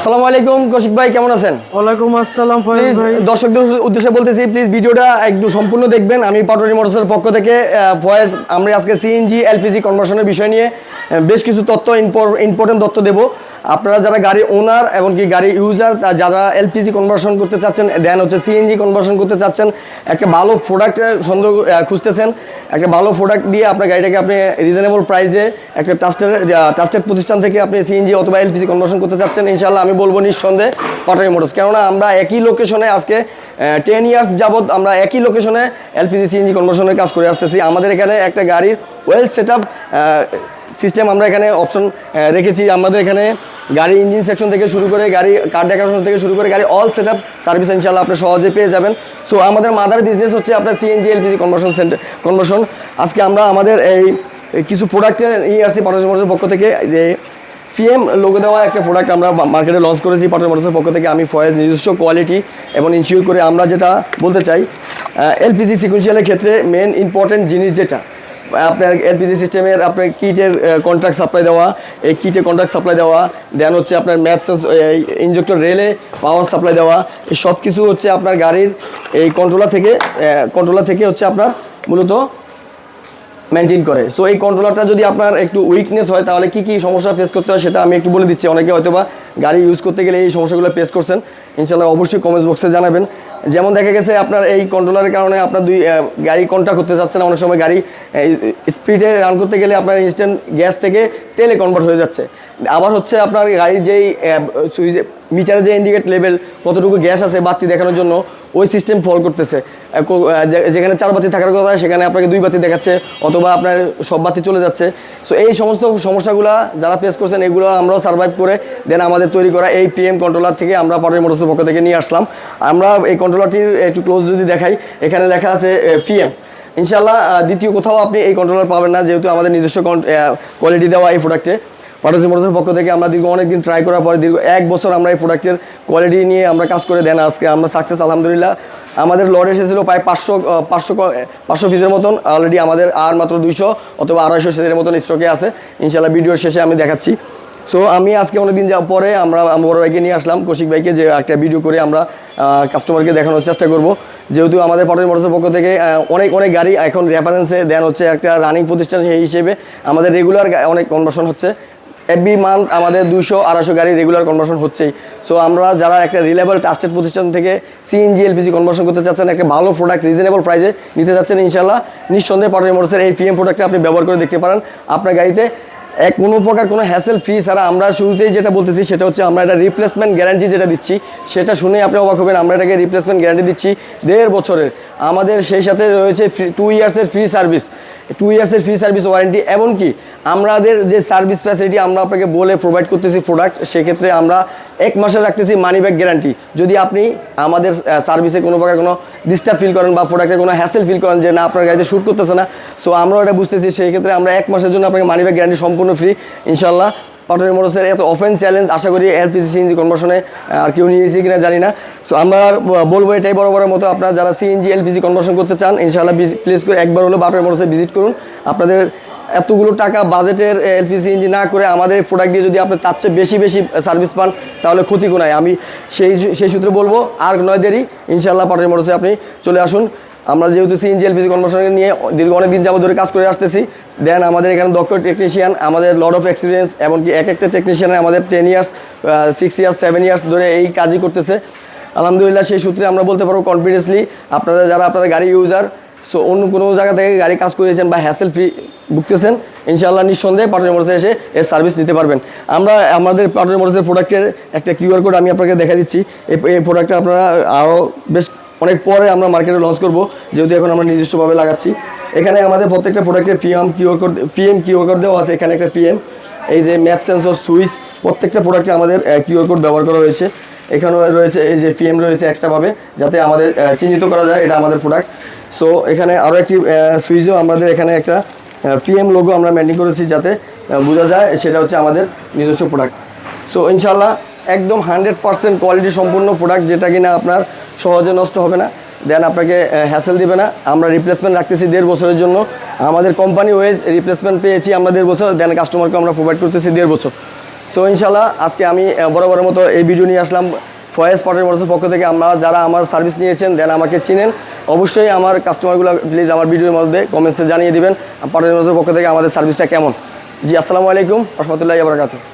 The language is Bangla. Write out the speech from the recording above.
আসসালামু আলাইকুম কৌশিক ভাই, কেমন আছেন? ওয়ালাইকুম আসসালাম ফয়েজ ভাই। দর্শকদের উদ্দেশ্যে বলতেছি, প্লিজ ভিডিওটা একটু সম্পূর্ণ দেখবেন। আমি পাটোয়ারি মোটরসের পক্ষ থেকে ফয়েজ, আমরা আজকে সিএনজি এলপিজি কনভার্সনের বিষয় নিয়ে বেশ কিছু তথ্য, ইম্পর্টেন্ট তথ্য দেব। আপনারা যারা গাড়ি ওনার এবং কি গাড়ি ইউজার, যারা এলপিজি কনভার্সন করতে চাচ্ছেন, দেন হচ্ছে সিএনজি কনভার্সন করতে চাচ্ছেন, একটা ভালো প্রোডাক্টের সন্দেহ খুঁজতেছেন, একটা ভালো প্রোডাক্ট দিয়ে আপনার গাড়িটাকে আপনি রিজনেবল প্রাইসে একটা ট্রাস্টেড প্রতিষ্ঠান থেকে আপনি সিএনজি অথবা এলপিজি কনভার্সন করতে চাচ্ছেন, ইনশাআল্লাহ আমি বলবো নিঃসন্দেহে পাটোয়ারি মোটরস। কেননা আমরা একই লোকেশনে আজকে 10 ইয়ার্স যাবৎ আমরা একই লোকেশনে এলপিজি সিএনজি কনভার্সনের কাজ করে আসতেছি। আমাদের এখানে একটা গাড়ির ওয়েল সেট আপ সিস্টেম আমরা এখানে অপশন রেখেছি। আমাদের এখানে গাড়ি ইঞ্জিন সেকশন থেকে শুরু করে গাড়ি কার দেখাশোনা থেকে শুরু করে গাড়ি অল সেট আপ সার্ভিস ইনশাআল্লাহ আপনি সহজে পেয়ে যাবেন। সো আমাদের মাদার বিজনেস হচ্ছে আপনার সিএনজি এলপিজি কনভার্সন। আজকে আমরা আমাদের এই কিছু প্রোডাক্টে নিয়ে আসছি পাটোয়ারি মোটরসের পক্ষ থেকে। যে পিএম লোগো দেওয়া একটা প্রোডাক্ট আমরা মার্কেটে লঞ্চ করেছি পাটোয়ারি মোটরসের পক্ষ থেকে। আমি ফয়েজ নিজস্ব কোয়ালিটি এবং ইনশিওর করে আমরা যেটা বলতে চাই, এলপিজি সিকুয়েন্সিয়ালের ক্ষেত্রে মেন ইম্পর্টেন্ট জিনিস যেটা আপনার এলপিজি সিস্টেমের আপনার কিটের কন্ট্রাক্ট সাপ্লাই দেওয়া, এই কিটে কন্ট্রাক্ট সাপ্লাই দেওয়া, দেন হচ্ছে আপনার ম্যাপস ইনজেক্টর রেলে পাওয়ার সাপ্লাই দেওয়া, এই সব কিছু হচ্ছে আপনার গাড়ির এই কন্ট্রোলার থেকে হচ্ছে আপনার মূলত মেনটেন করে। সো এই কন্ট্রোলারটা যদি আপনার একটু উইকনেস হয়, তাহলে কী কী সমস্যা ফেস করতে হয় সেটা আমি একটু বলে দিচ্ছি। অনেকে হয়তো বা গাড়ি ইউজ করতে গেলে এই সমস্যাগুলো ফেস করছেন, ইনশাআল্লাহ অবশ্যই কমেন্টস বক্সে জানাবেন। যেমন দেখা গেছে আপনার এই কন্ট্রোলারের কারণে আপনার গাড়ি কন্ট্যাক্ট করতে চাচ্ছে না, অনেক সময় গাড়ি স্পিডে রান করতে গেলে আপনার ইনস্ট্যান্ট গ্যাস থেকে তেলে কনভার্ট হয়ে যাচ্ছে। আবার হচ্ছে আপনার গাড়ির যেই সুইচ মিটারে যে ইন্ডিকেট লেভেল কতটুকু গ্যাস আছে বাতি দেখানোর জন্য, ওই সিস্টেম ফল করতেছে। যেখানে 4 বাতি থাকার কথা সেখানে আপনাকে 2 বাতি দেখাচ্ছে, অথবা আপনার সব বাতি চলে যাচ্ছে। সো এই সমস্ত সমস্যাগুলো যারা ফেস করছেন, এগুলো আমরাও সার্ভাইভ করে দেন আমাদের তৈরি করা এই পিএম কন্ট্রোলার থেকে আমরা পাটোয়ারি মোটরসের পক্ষ থেকে নিয়ে আসলাম। আমরা এই কন্ট্রোলারটির একটু ক্লোজ যদি দেখাই, এখানে লেখা আছে পিএম। ইনশাআল্লাহ দ্বিতীয় কোথাও আপনি এই কন্ট্রোলার পাবেন না, যেহেতু আমাদের নিজস্ব কোয়ালিটি দেওয়া এই প্রোডাক্টে। পাটোয়ারি মোটরসের পক্ষ থেকে আমরা অনেকদিন ট্রাই করার পরে দীর্ঘ 1 বছর আমরা এই প্রোডাক্টের কোয়ালিটি নিয়ে আমরা কাজ করে দেন আজকে আমরা সাকসেস আলহামদুলিল্লাহ। আমাদের লড এসেছিলো প্রায় 500 পিসের মতন, অলরেডি আমাদের আর মাত্র 200 অথবা 250 পিসের মতন স্টকে আছে। ইনশাআল্লাহ ভিডিওর শেষে আমি দেখাচ্ছি। সো আমি আজকে অনেকদিন যাওয়ার পরে আমরা বড় ভাইকে নিয়ে আসলাম, কৌশিক ভাইকে, যে একটা ভিডিও করে আমরা কাস্টমারকে দেখানোর চেষ্টা করব। যেহেতু আমাদের পাটোয়ারি মোটরসের পক্ষ থেকে অনেক গাড়ি এখন রেফারেন্সে দেন হচ্ছে একটা রানিং প্রতিষ্ঠান, সেই হিসেবে আমাদের রেগুলার অনেক কনভার্সন হচ্ছে। এভরি মান্থ আমাদের 200-250 গাড়ি রেগুলার কনভার্সন হচ্ছেই। সো আমরা যারা একটা রিলেবল ট্রাস্টেড প্রতিষ্ঠান থেকে সিএনজি এলপিজি কনভার্সন করতে চাচ্ছেন, একটা ভালো প্রোডাক্ট রিজনেবল প্রাইসে নিতে চাচ্ছেন, ইনশাআল্লাহ নিঃসন্দেহে পাটোয়ারি মোটরসের এই পিএম প্রোডাক্টটা আপনি ব্যবহার করে দেখতে পারেন। আপনার গাড়িতে কোনো প্রকার কোনো হ্যাসেল ফ্রি ছাড়া, আমরা শুরুতেই যেটা বলতেছি সেটা হচ্ছে আমরা এটা রিপ্লেসমেন্ট গ্যারান্টি যেটা দিচ্ছি, সেটা শুনে আপনি অবাক হবেন। আমরা এটাকে রিপ্লেসমেন্ট গ্যারান্টি দিচ্ছি 1.5 বছরের। আমাদের সেই সাথে রয়েছে 2 ইয়ার্সের ফ্রি সার্ভিস, 2 ইয়ার্সের ফ্রি সার্ভিস ওয়ারেন্টি। এমনকি আমাদের যে সার্ভিস ফ্যাসিলিটি আমরা আপনাকে বলে প্রোভাইড করতেছি প্রোডাক্ট, সেক্ষেত্রে আমরা 1 মাসে রাখতেছি মানি ব্যাক গ্যারান্টি। যদি আপনি আমাদের সার্ভিসে কোনো প্রকার কোনো ডিস্টার্ব ফিল করেন বা প্রোডাক্টে কোনো হ্যাসেল ফিল করেন যে না আপনার গাড়িতে শ্যুট করতেছে না, সো আমরাও এটা বুঝতেছি, সেই ক্ষেত্রে আমরা 1 মাসের জন্য আপনাকে মানি ব্যাক গ্যারান্টি সম্পূর্ণ ফ্রি ইনশাআল্লাহ। পাটোয়ারি মোটরসের এত অফেন চ্যালেঞ্জ আশা করি এলপিজি সিএনজি কনভার্সনে আর কেউ নিয়েছি কিনা জানি না। সো আমরা বলবো এটাই বরাবরের মতো, আপনারা যারা সিএনজি এলপিজি কনভার্সন করতে চান, ইনশাআল্লাহ প্লিজ করে একবার হলো পাটোয়ারি মোটরসে ভিজিট করুন। আপনাদের এতগুলো টাকা বাজেটের এলপিজি সিএনজি না করে আমাদের প্রোডাক্ট দিয়ে যদি আপনি তার চেয়ে বেশি সার্ভিস পান, তাহলে ক্ষতি কোনায়। আমি সেই সূত্রে বলবো, আর নয় দেরি, ইনশাআল্লাহ পাটোয়ারি মোটরসে আপনি চলে আসুন। আমরা যেহেতু সিএনজি এলপিজি কনভার্সন নিয়ে দীর্ঘ অনেকদিন যাবত ধরে কাজ করে আসতেছি, দেন আমাদের এখানে দক্ষ টেকনিশিয়ান, আমাদের লট অফ এক্সপিরিয়েন্স, এমনকি একটা টেকনিশিয়ানের আমাদের 10 ইয়ার্স 6 ইয়ার্স 7 ইয়ার্স ধরে এই কাজই করতেছে আলহামদুলিল্লাহ। সেই সূত্রে আমরা বলতে পারবো কনফিডেন্সলি, আপনারা যারা আপনাদের গাড়ি ইউজার, সো অন্য কোনো জায়গা থেকে গাড়ি কাজ করেছেন বা হ্যাসেল ফ্রি ভুগতেছেন, ইনশাআল্লাহ নিঃসন্দেহে পাটোয়ারি মোটরসে এসে এর সার্ভিস নিতে পারবেন। আমরা আমাদের পাটোয়ারি মোটরসের প্রোডাক্টের একটা কিউআর কোড আমি আপনাকে দেখা দিচ্ছি। এই প্রোডাক্টটা আপনারা আরও বেশ অনেক পরে আমরা মার্কেটে লঞ্চ করব, যেহেতু এখন আমরা নিজস্বভাবে লাগাচ্ছি। এখানে আমাদের প্রত্যেকটা প্রোডাক্টের পিএম কিউআর কোড দেওয়া আছে। এখানে একটা পিএম, এই যে ম্যাপ সেন্সর সুইচ, প্রত্যেকটা প্রোডাক্টে আমাদের কিউআর কোড ব্যবহার করা হয়েছে। এখানেও রয়েছে এই যে পিএম রয়েছে এক্সট্রাভাবে, যাতে আমাদের চিহ্নিত করা যায় এটা আমাদের প্রোডাক্ট। সো এখানে আরও একটি সুইচও আমাদের এখানে একটা পিএম লোগো আমরা মেনটেন করেছি, যাতে বোঝা যায় সেটা হচ্ছে আমাদের নিজস্ব প্রোডাক্ট। সো ইনশাআল্লাহ একদম 100% কোয়ালিটি সম্পূর্ণ প্রোডাক্ট, যেটা কিনা আপনার সহজে নষ্ট হবে না, দেন আপনাকে হ্যাসেল দিবে না। আমরা রিপ্লেসমেন্ট রাখতেছি 1.5 বছরের জন্য। আমাদের কোম্পানি ওয়েজ রিপ্লেসমেন্ট পেয়েছি আমরা 1.5 বছর, দেন কাস্টমারকে আমরা প্রোভাইড করতেছি 1.5 বছর। সো ইনশাল্লাহ আজকে আমি বরাবরের মতো এই ভিডিও নিয়ে আসলাম ফয়েজ পাটোয়ারি মোটরসের পক্ষ থেকে। আপনারা যারা আমার সার্ভিস নিয়েছেন দেন আমাকে চিনেন, অবশ্যই আমার কাস্টমারগুলো প্লিজ আমার ভিডিওর মধ্যে কমেন্টসে জানিয়ে দিবেন পাটোয়ারি মোটরসের পক্ষ থেকে আমাদের সার্ভিসটা কেমন। জি আসসালামু আলাইকুম রহমতুল্লাহি ওয়া বারাকাতুহু।